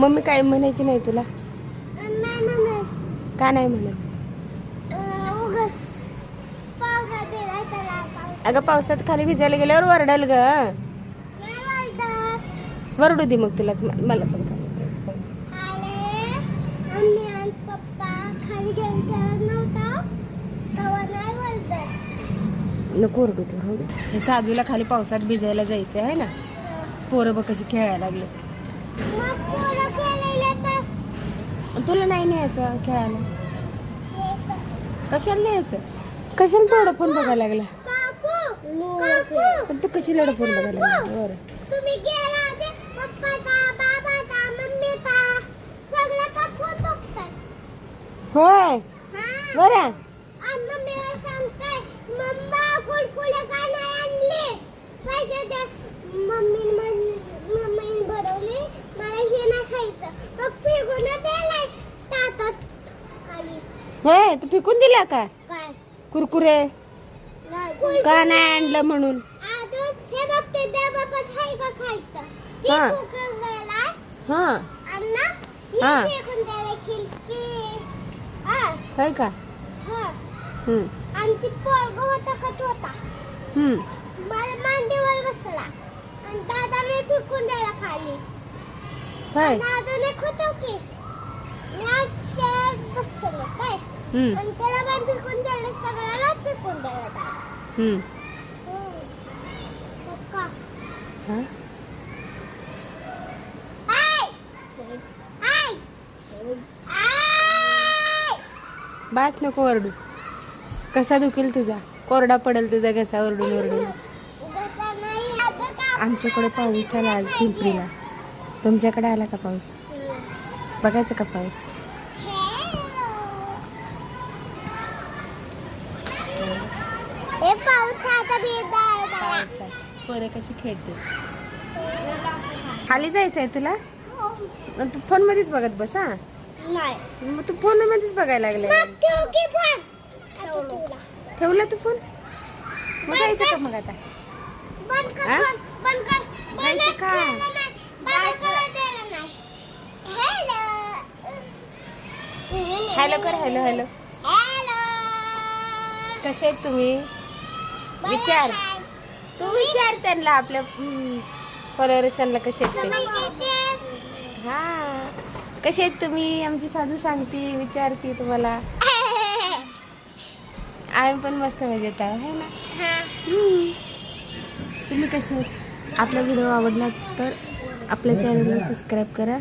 Mummy काय म्हणायची नाही तुला? का नाही म्हणत? अगं पावसात खाली भिजायला गेल्यावर वरडल ग. वरडू दे मग तुलाच, मला पण काय. नको ओरडू तू, राहू दे. हे साजूला खाली पावसात भिजायला जायचं आहे ना. पोरं बघ कशी खेळायला लागले. तुला नाही न्यायचं खेळायला? कशाला न्यायचं? कशाला तेवढं फोन बघायला लागला? पण तू कशी लढ फोन बघायला लागला? बरं होय बरं. होय तू फेकून दिला का कुरकुरे? का नाही आणलं म्हणून? होय का? आणि ती पोरग होता कट होता. मला मांडीवर बसला आणि दादाने फेकून द्यायला खाली. होय दादाने खोटं की बसलो काय आणि त्याला पण फेकून द्यायला, सगळ्याला फेकून द्यायला दादा. बास नको ओरडू. कसा दुखेल तुझा? कोरडा पडेल तुझा घसा ओरडून ओरडून. आमच्याकडे पाऊस आला आज पिंपरीला. तुमच्याकडे आला का पाऊस? बघायचं का पाऊस? पोरं कशी खेळते. खाली जायचंय तुला? तू फोन मध्येच बघत बस. हा नाही मग तू फोन मध्येच बघायला लागलाय. ठेवला तू फोन? मग जायचं का मग आता? जायचं का? हॅलो कर. Hello hello. कसे आहेत तुम्ही? विचार. तू विचार त्यांना, आपल्या फॉलोअर्सला कसे आहेत ते. हा कसे आहेत तुम्ही? आमची साधू सांगते, विचारते तुम्हाला. आम्ही पण मस्त मजेत आहोत है ना. तुम्ही कसे आहेत? आपला व्हिडिओ आवडला तर आपल्या चॅनलला सबस्क्राईब करा.